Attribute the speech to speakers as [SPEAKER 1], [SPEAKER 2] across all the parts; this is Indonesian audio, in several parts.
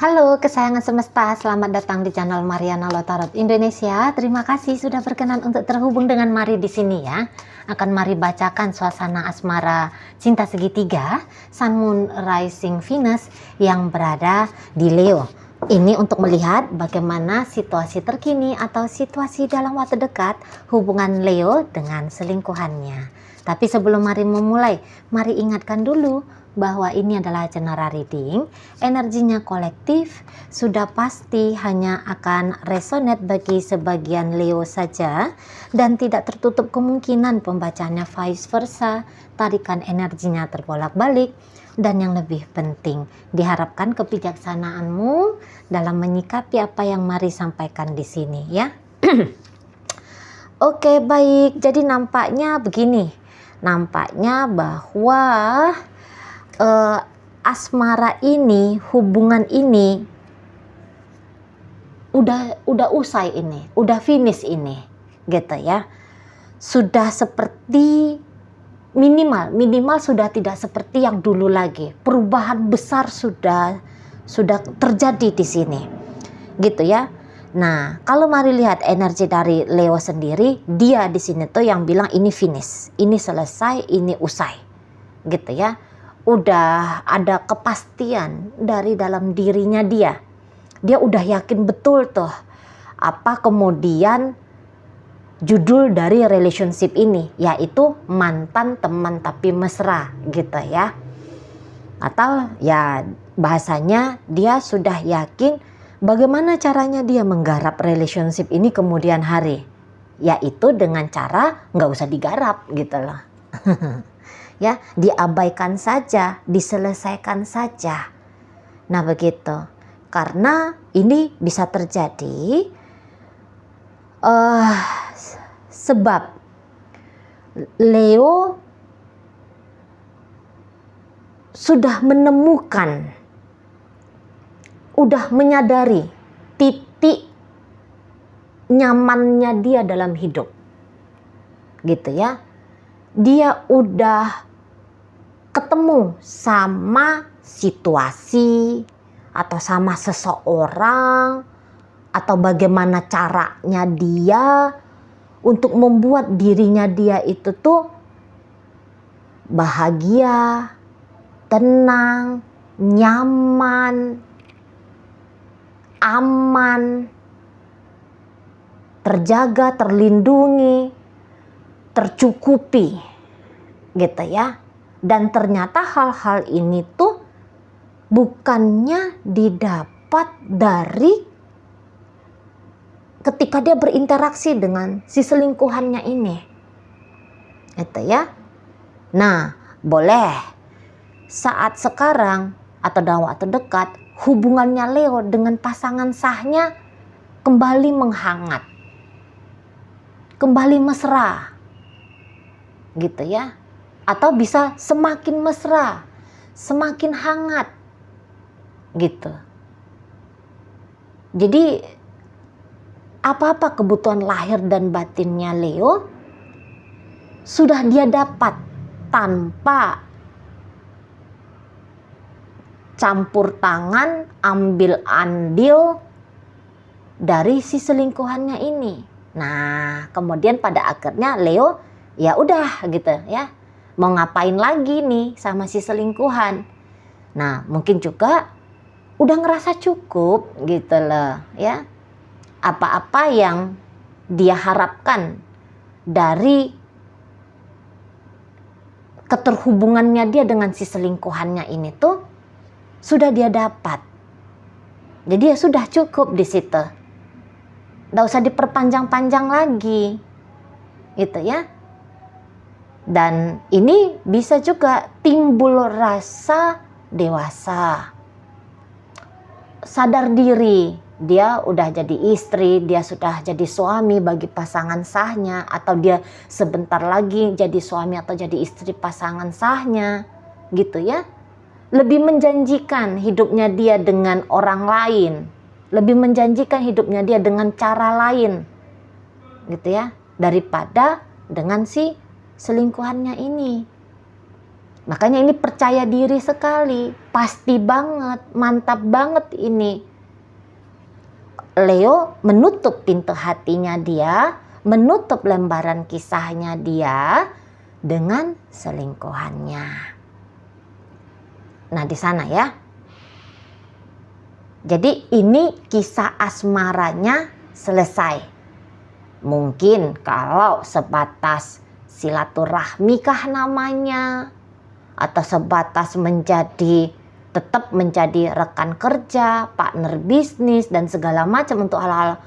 [SPEAKER 1] Halo kesayangan semesta, selamat datang di channel Mariana Lotarot Indonesia. Terima kasih sudah berkenan untuk terhubung dengan Mari di sini ya. Akan Mari bacakan suasana asmara cinta segitiga Sun Moon Rising Venus yang berada di Leo. Ini untuk melihat bagaimana situasi terkini atau situasi dalam waktu dekat hubungan Leo dengan selingkuhannya. Tapi sebelum Mari memulai, mari ingatkan dulu bahwa ini adalah general reading, energinya kolektif, sudah pasti hanya akan resonate bagi sebagian Leo saja dan tidak tertutup kemungkinan pembacanya vice versa, tarikan energinya terbolak-balik, dan yang lebih penting, diharapkan kebijaksanaanmu dalam menyikapi apa yang Mari sampaikan di sini ya. Oke, baik, jadi nampaknya begini, nampaknya bahwa asmara ini, hubungan ini udah usai ini, udah finish ini, gitu ya. Sudah seperti minimal sudah tidak seperti yang dulu lagi. Perubahan besar sudah terjadi di sini, gitu ya. Nah, kalau Mari lihat energi dari Leo sendiri, dia di sini tuh yang bilang ini finish, ini selesai, ini usai, gitu ya. Udah ada kepastian dari dalam dirinya dia. Dia udah yakin betul tuh apa kemudian judul dari relationship ini, yaitu mantan teman tapi mesra, gitu ya. Atau ya bahasanya dia sudah yakin bagaimana caranya dia menggarap relationship ini kemudian hari, yaitu dengan cara nggak usah digarap gitu loh. Ya, diabaikan saja, diselesaikan saja. Nah begitu, karena ini bisa terjadi sebab Leo sudah menemukan, udah menyadari titik nyamannya dia dalam hidup, gitu ya. Dia udah ketemu sama situasi atau sama seseorang atau bagaimana caranya dia untuk membuat dirinya dia itu tuh bahagia, tenang, nyaman, aman, terjaga, terlindungi, tercukupi, gitu ya. Dan ternyata hal-hal ini tuh bukannya didapat dari ketika dia berinteraksi dengan si selingkuhannya ini, gitu ya. Nah, boleh saat sekarang atau dalam waktu dekat hubungannya Leo dengan pasangan sahnya kembali menghangat, kembali mesra, gitu ya. Atau bisa semakin mesra, semakin hangat, gitu. Jadi apa-apa kebutuhan lahir dan batinnya Leo sudah dia dapat tanpa campur tangan, ambil andil dari si selingkuhannya ini. Nah, kemudian pada akhirnya Leo ya udah gitu ya. Mau ngapain lagi nih sama si selingkuhan. Nah mungkin juga udah ngerasa cukup gitu loh ya. Apa-apa yang dia harapkan dari keterhubungannya dia dengan si selingkuhannya ini tuh sudah dia dapat. Jadi ya sudah cukup di situ. Nggak usah diperpanjang-panjang lagi gitu ya. Dan ini bisa juga timbul rasa dewasa, sadar diri, dia udah jadi istri, dia sudah jadi suami bagi pasangan sahnya, atau dia sebentar lagi jadi suami atau jadi istri pasangan sahnya, gitu ya. Lebih menjanjikan hidupnya dia dengan orang lain, lebih menjanjikan hidupnya dia dengan cara lain, gitu ya, daripada dengan si selingkuhannya ini. Makanya ini percaya diri sekali, pasti banget, mantap banget ini. Leo menutup pintu hatinya dia, menutup lembaran kisahnya dia dengan selingkuhannya. Nah, di sana ya. Jadi ini kisah asmaranya selesai. Mungkin kalau sebatas silaturahmi kah namanya, atau sebatas tetap menjadi rekan kerja, partner bisnis dan segala macam untuk hal-hal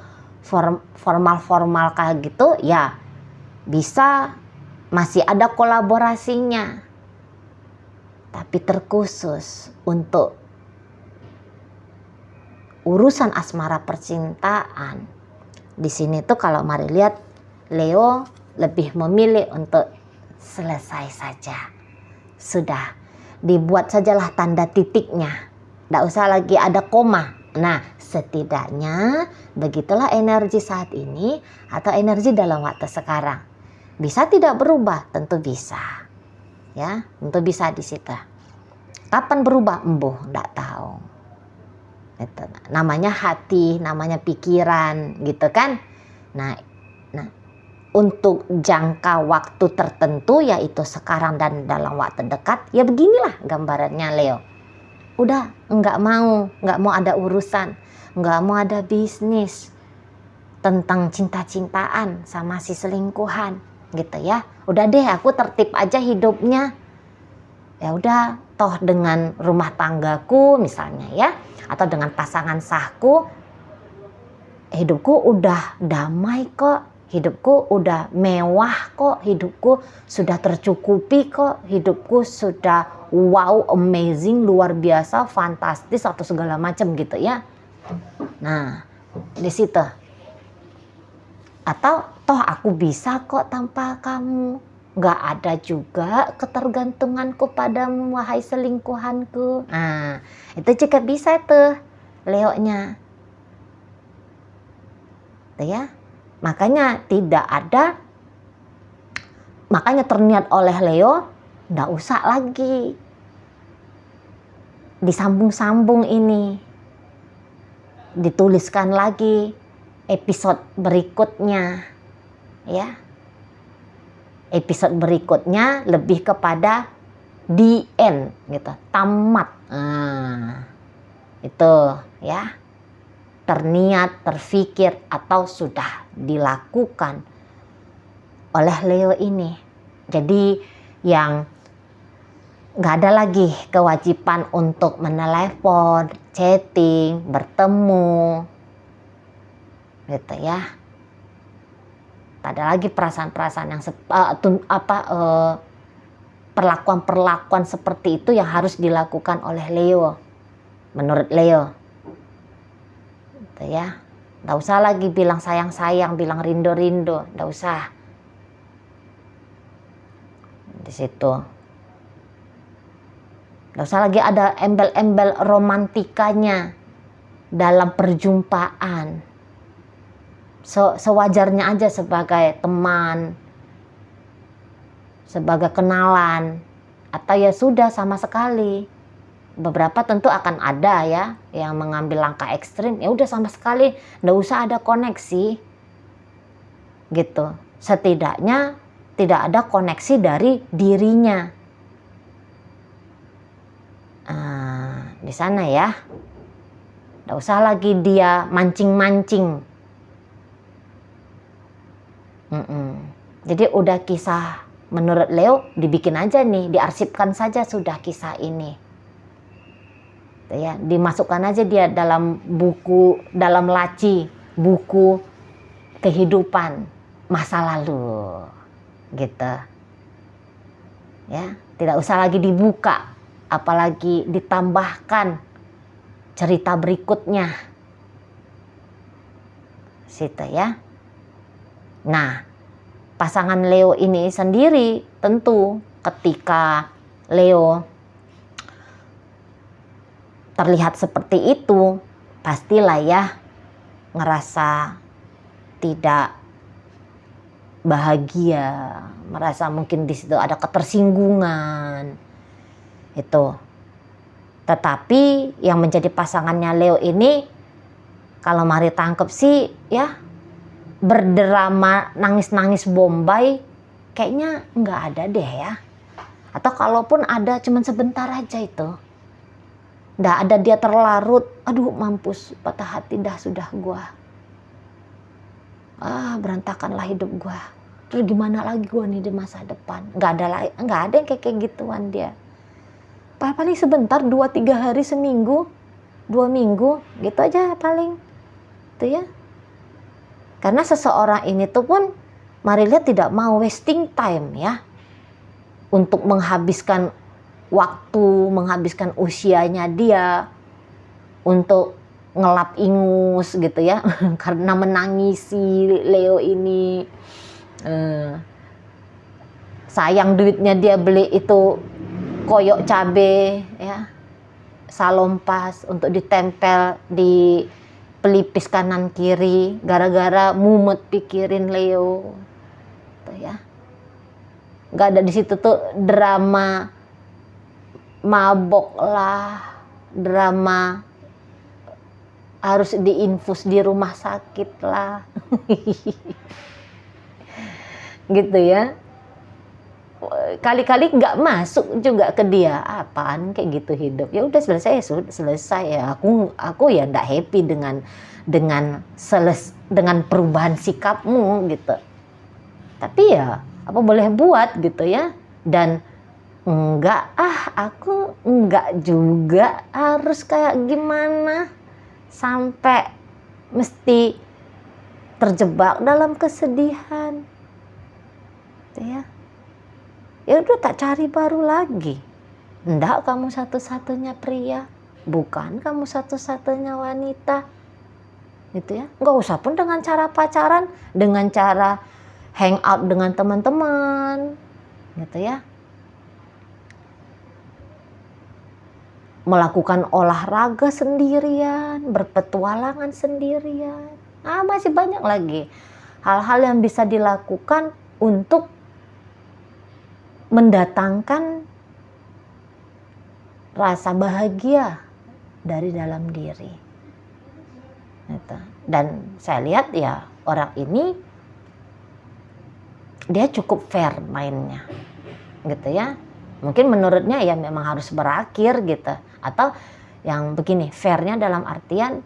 [SPEAKER 1] formal-formal kayak gitu, ya bisa masih ada kolaborasinya. Tapi terkhusus untuk urusan asmara percintaan, di sini tuh kalau mari lihat, Leo lebih memilih untuk selesai saja. Sudah, dibuat sajalah tanda titiknya. Tidak usah lagi ada koma. Nah, setidaknya begitulah energi saat ini atau energi dalam waktu sekarang. Bisa tidak berubah? Tentu bisa. Ya, tentu bisa di situ. Kapan berubah? Embuh, tidak tahu. Itu namanya hati, namanya pikiran, gitu kan? Nah, untuk jangka waktu tertentu, yaitu sekarang dan dalam waktu dekat, ya beginilah gambarannya Leo. Udah nggak mau ada urusan, nggak mau ada bisnis tentang cinta-cintaan sama si selingkuhan, gitu ya. Udah deh, aku tertib aja hidupnya. Ya udah, toh dengan rumah tanggaku misalnya ya, atau dengan pasangan sahku, hidupku udah damai kok. Hidupku udah mewah kok, hidupku sudah tercukupi kok, hidupku sudah wow, amazing, luar biasa, fantastis atau segala macam gitu ya. Nah, di situ. Atau toh aku bisa kok tanpa kamu. Gak ada juga ketergantunganku padamu, wahai selingkuhanku. Nah, itu juga bisa tuh Leo-nya. Tuh ya. Makanya terniat oleh Leo, nggak usah lagi disambung-sambung ini, dituliskan lagi episode berikutnya, ya. Episode berikutnya lebih kepada the end, gitu, tamat. Nah, itu ya. Terniat, terfikir, atau sudah dilakukan oleh Leo ini. Jadi yang nggak ada lagi kewajiban untuk menelepon, chatting, bertemu, gitu ya. Tak ada lagi perasaan-perasaan yang perlakuan-perlakuan seperti itu yang harus dilakukan oleh Leo, menurut Leo. Gitu ya, nggak usah lagi bilang sayang-sayang, bilang rindu-rindu, nggak usah. Di situ nggak usah lagi ada embel-embel romantikanya dalam perjumpaan. Sewajarnya aja sebagai teman, sebagai kenalan, atau ya sudah sama sekali. Beberapa tentu akan ada ya yang mengambil langkah ekstrim, ya udah sama sekali nggak usah ada koneksi, gitu. Setidaknya tidak ada koneksi dari dirinya. Di sana ya, nggak usah lagi dia mancing-mancing. Jadi udah kisah menurut Leo dibikin aja nih, diarsipkan saja sudah kisah ini. Ya, dimasukkan aja dia dalam buku, dalam laci buku kehidupan masa lalu, gitu ya. Tidak usah lagi dibuka, apalagi ditambahkan cerita berikutnya, situ ya. Nah, pasangan Leo ini sendiri tentu ketika Leo terlihat seperti itu, pastilah ya ngerasa tidak bahagia, merasa mungkin di situ ada ketersinggungan, Itu. Tetapi yang menjadi pasangannya Leo ini, kalau Mari tangkep sih ya berdrama nangis-nangis Bombay kayaknya nggak ada deh ya. Atau kalaupun ada cuman sebentar aja itu. Nggak ada dia terlarut, aduh mampus, patah hati dah sudah gua. Berantakanlah hidup gua. Terus gimana lagi gua nih di masa depan? Nggak ada yang kayak gituan dia. Paling sebentar, 2-3 hari, seminggu, 2 minggu, gitu aja paling. Itu ya. Karena seseorang ini tuh pun Mari lihat tidak mau wasting time ya. Untuk menghabiskan waktu, menghabiskan usianya dia untuk ngelap ingus gitu ya. Karena menangisi Leo ini. Sayang duitnya dia beli itu koyok cabe ya, salompas untuk ditempel di pelipis kanan kiri gara-gara mumet pikirin Leo tuh ya. Nggak ada di situ tuh drama mabok lah, drama harus diinfus di rumah sakit lah. Gitu ya. Kali-kali nggak masuk juga ke dia, apaan kayak gitu hidup. Ya udah selesai ya. Aku ya nggak happy dengan perubahan sikapmu gitu. Tapi ya apa boleh buat gitu ya. Dan aku nggak juga harus kayak gimana sampai mesti terjebak dalam kesedihan. Gitu ya. Ya udah tak cari baru lagi. Enggak kamu satu-satunya pria, bukan kamu satu-satunya wanita. Gitu ya. Enggak usah pun dengan cara pacaran, dengan cara hang out dengan teman-teman. Gitu ya. Melakukan olahraga sendirian, berpetualangan sendirian. Masih banyak lagi hal-hal yang bisa dilakukan untuk mendatangkan rasa bahagia dari dalam diri. Dan saya lihat ya orang ini dia cukup fair mainnya, gitu ya. Mungkin menurutnya ya memang harus berakhir gitu. Atau yang begini, fairnya dalam artian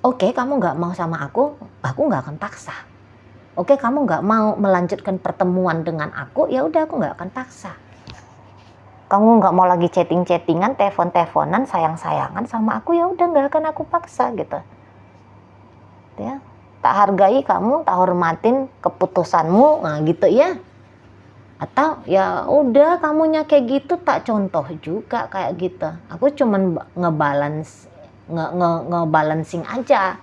[SPEAKER 1] oke, kamu nggak mau sama aku nggak akan paksa. Oke, kamu nggak mau melanjutkan pertemuan dengan aku, ya udah aku nggak akan paksa. Kamu nggak mau lagi chatting-chattingan, telepon-teleponan, sayang-sayangan sama aku, ya udah nggak akan aku paksa gitu. Ya, tak hargai kamu, tak hormatin keputusanmu, nah gitu ya. Atau ya udah kamunya kayak gitu, tak contoh juga kayak gitu. Aku cuman ngebalancing aja.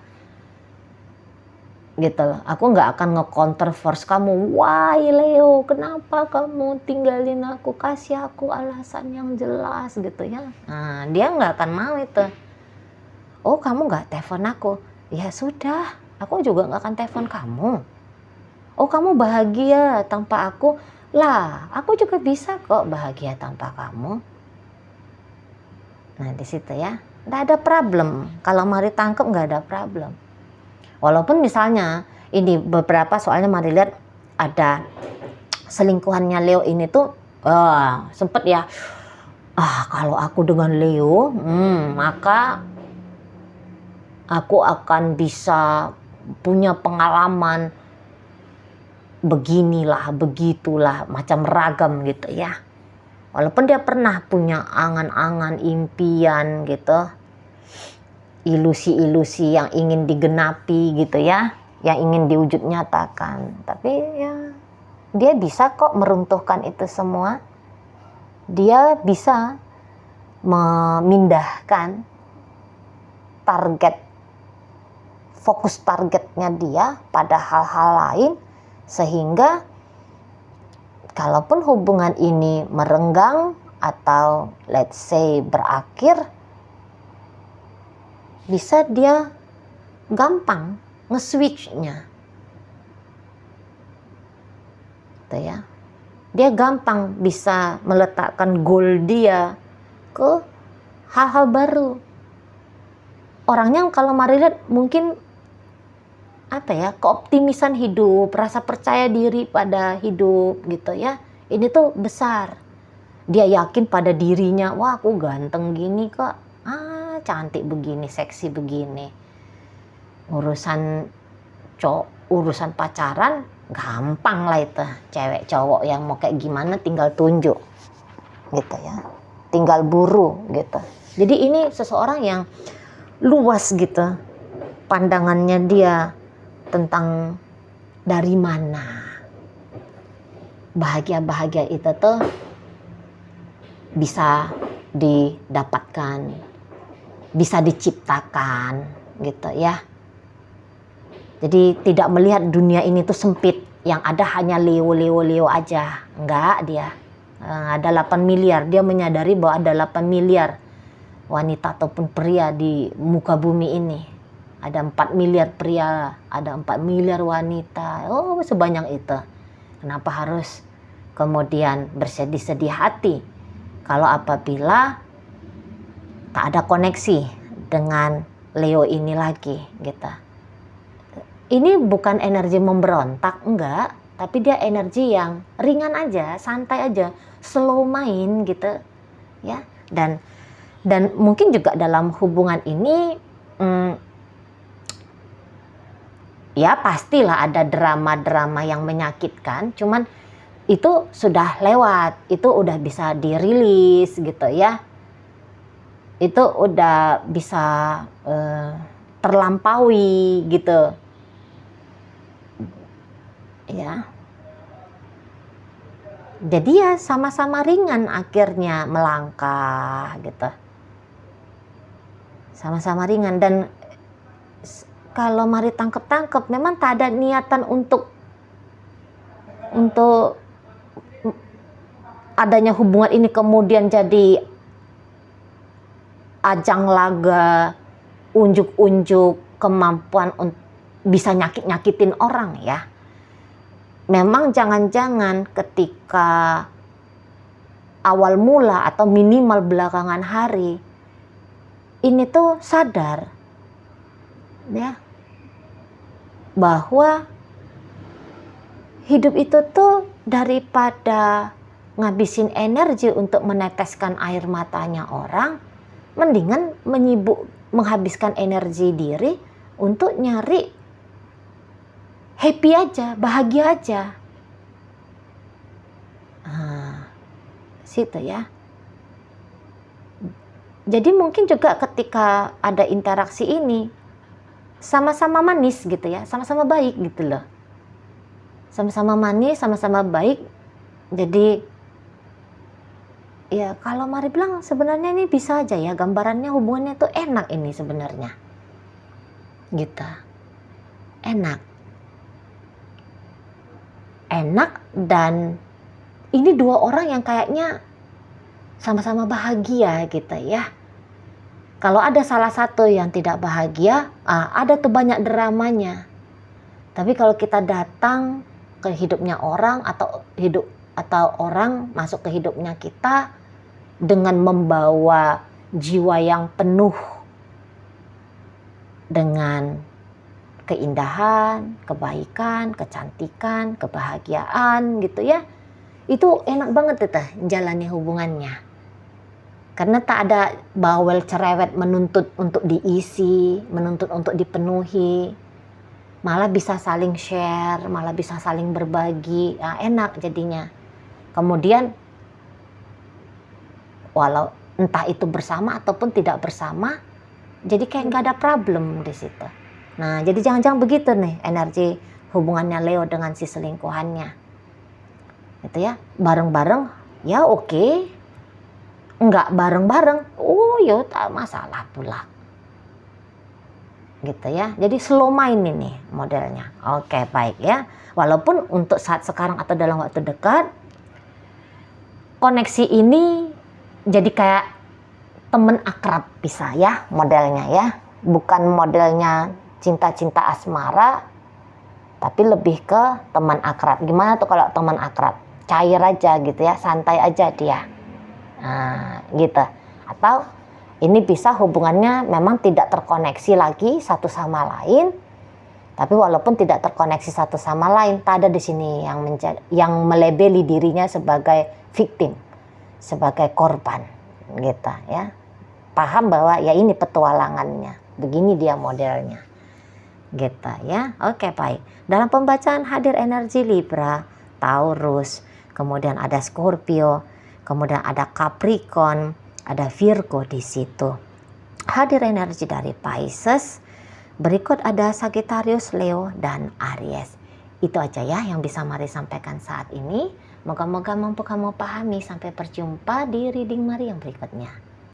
[SPEAKER 1] Gitu loh. Aku nggak akan nge-counter force kamu. Why Leo, kenapa kamu tinggalin aku? Kasih aku alasan yang jelas gitu ya. Nah, dia nggak akan mau itu. Oh, kamu nggak telepon aku? Ya sudah, aku juga nggak akan telepon kamu. Oh, kamu bahagia tanpa aku? Lah, aku juga bisa kok bahagia tanpa kamu. Nah, di situ ya. Nggak ada problem. Kalau Mari tangkep nggak ada problem. Walaupun misalnya ini beberapa soalnya Mari lihat ada selingkuhannya Leo ini tuh sempet ya kalau aku dengan Leo maka aku akan bisa punya pengalaman beginilah begitulah macam ragam gitu ya. Walaupun dia pernah punya angan-angan impian gitu, ilusi-ilusi yang ingin digenapi gitu ya, yang ingin diwujud nyatakan. Tapi ya dia bisa kok meruntuhkan itu semua. Dia bisa memindahkan fokus targetnya dia pada hal-hal lain, sehingga kalaupun hubungan ini merenggang atau let's say berakhir, bisa dia gampang nge-switch-nya. Gitu ya. Dia gampang bisa meletakkan goal dia ke hal-hal baru. Orangnya kalau Mari lihat mungkin keoptimisan hidup, rasa percaya diri pada hidup gitu ya. Ini tuh besar. Dia yakin pada dirinya, wah aku ganteng gini kok, cantik begini, seksi begini. Urusan pacaran gampang lah itu. Cewek cowok yang mau kayak gimana tinggal tunjuk gitu ya, tinggal buru gitu. Jadi ini seseorang yang luas gitu pandangannya dia tentang dari mana bahagia itu tuh bisa didapatkan, bisa diciptakan gitu ya. Jadi tidak melihat dunia ini tuh sempit, yang ada hanya Leo aja. Enggak, dia ada 8 miliar. Dia menyadari bahwa ada 8 miliar wanita ataupun pria di muka bumi ini. Ada 4 miliar pria, ada 4 miliar wanita. Oh, sebanyak itu. Kenapa harus kemudian bersedih-sedih hati kalau apabila tak ada koneksi dengan Leo ini lagi gitu. Ini bukan energi memberontak, enggak, tapi dia energi yang ringan aja, santai aja, slow main gitu ya. Dan mungkin juga dalam hubungan ini ya pastilah ada drama-drama yang menyakitkan, cuman itu sudah lewat, itu udah bisa dirilis gitu ya. Itu udah bisa terlampaui gitu. Ya. Jadi ya sama-sama ringan akhirnya melangkah gitu. Sama-sama ringan, dan kalau Mari tangkep memang tak ada niatan untuk adanya hubungan ini kemudian jadi ajang laga unjuk-unjuk kemampuan bisa nyakitin orang ya. Memang jangan-jangan ketika awal mula atau minimal belakangan hari ini tuh sadar ya bahwa hidup itu tuh daripada ngabisin energi untuk meneteskan air matanya orang, mendingan menghabiskan energi diri untuk nyari happy aja, bahagia aja. Situ ya. Jadi mungkin juga ketika ada interaksi ini sama-sama manis gitu ya, sama-sama baik gitu loh. Sama-sama manis, sama-sama baik. Jadi ya kalau Mari bilang sebenarnya ini bisa aja ya, gambarannya hubungannya tuh enak ini sebenarnya. Gitu. Enak, dan ini dua orang yang kayaknya sama-sama bahagia gitu ya. Kalau ada salah satu yang tidak bahagia, ada tuh banyak dramanya. Tapi kalau kita datang ke hidupnya orang atau orang masuk ke hidupnya kita dengan membawa jiwa yang penuh dengan keindahan, kebaikan, kecantikan, kebahagiaan gitu ya. Itu enak banget tuh jalani hubungannya. Karena tak ada bawel cerewet menuntut untuk diisi, menuntut untuk dipenuhi. Malah bisa saling share, malah bisa saling berbagi. Enak jadinya. Kemudian walau entah itu bersama ataupun tidak bersama, jadi kayak nggak ada problem di situ. Nah, jadi jangan-jangan begitu nih energi hubungannya Leo dengan si selingkuhannya. Gitu ya, bareng-bareng ya oke. Enggak bareng-bareng, ya tak masalah pula. Gitu ya, jadi slow main ini modelnya. Oke, baik ya. Walaupun untuk saat sekarang atau dalam waktu dekat, koneksi ini jadi kayak temen akrab bisa ya modelnya ya. Bukan modelnya cinta-cinta asmara, tapi lebih ke teman akrab. Gimana tuh kalau teman akrab? cair aja gitu ya, santai aja dia. Nah, gitu. Atau ini bisa hubungannya memang tidak terkoneksi lagi satu sama lain, tapi walaupun tidak terkoneksi satu sama lain, tak ada di sini yang melebeli dirinya sebagai victim, sebagai korban, gitu ya. Paham bahwa ya ini petualangannya, begini dia modelnya, gitu ya. Oke, baik. Dalam pembacaan hadir energi Libra, Taurus, kemudian ada Scorpio, kemudian ada Capricorn, ada Virgo di situ. Hadir energi dari Pisces, berikut ada Sagittarius, Leo, dan Aries. Itu aja ya yang bisa Mari sampaikan saat ini. Moga-moga mampu kamu pahami. Sampai berjumpa di reading Mari yang berikutnya.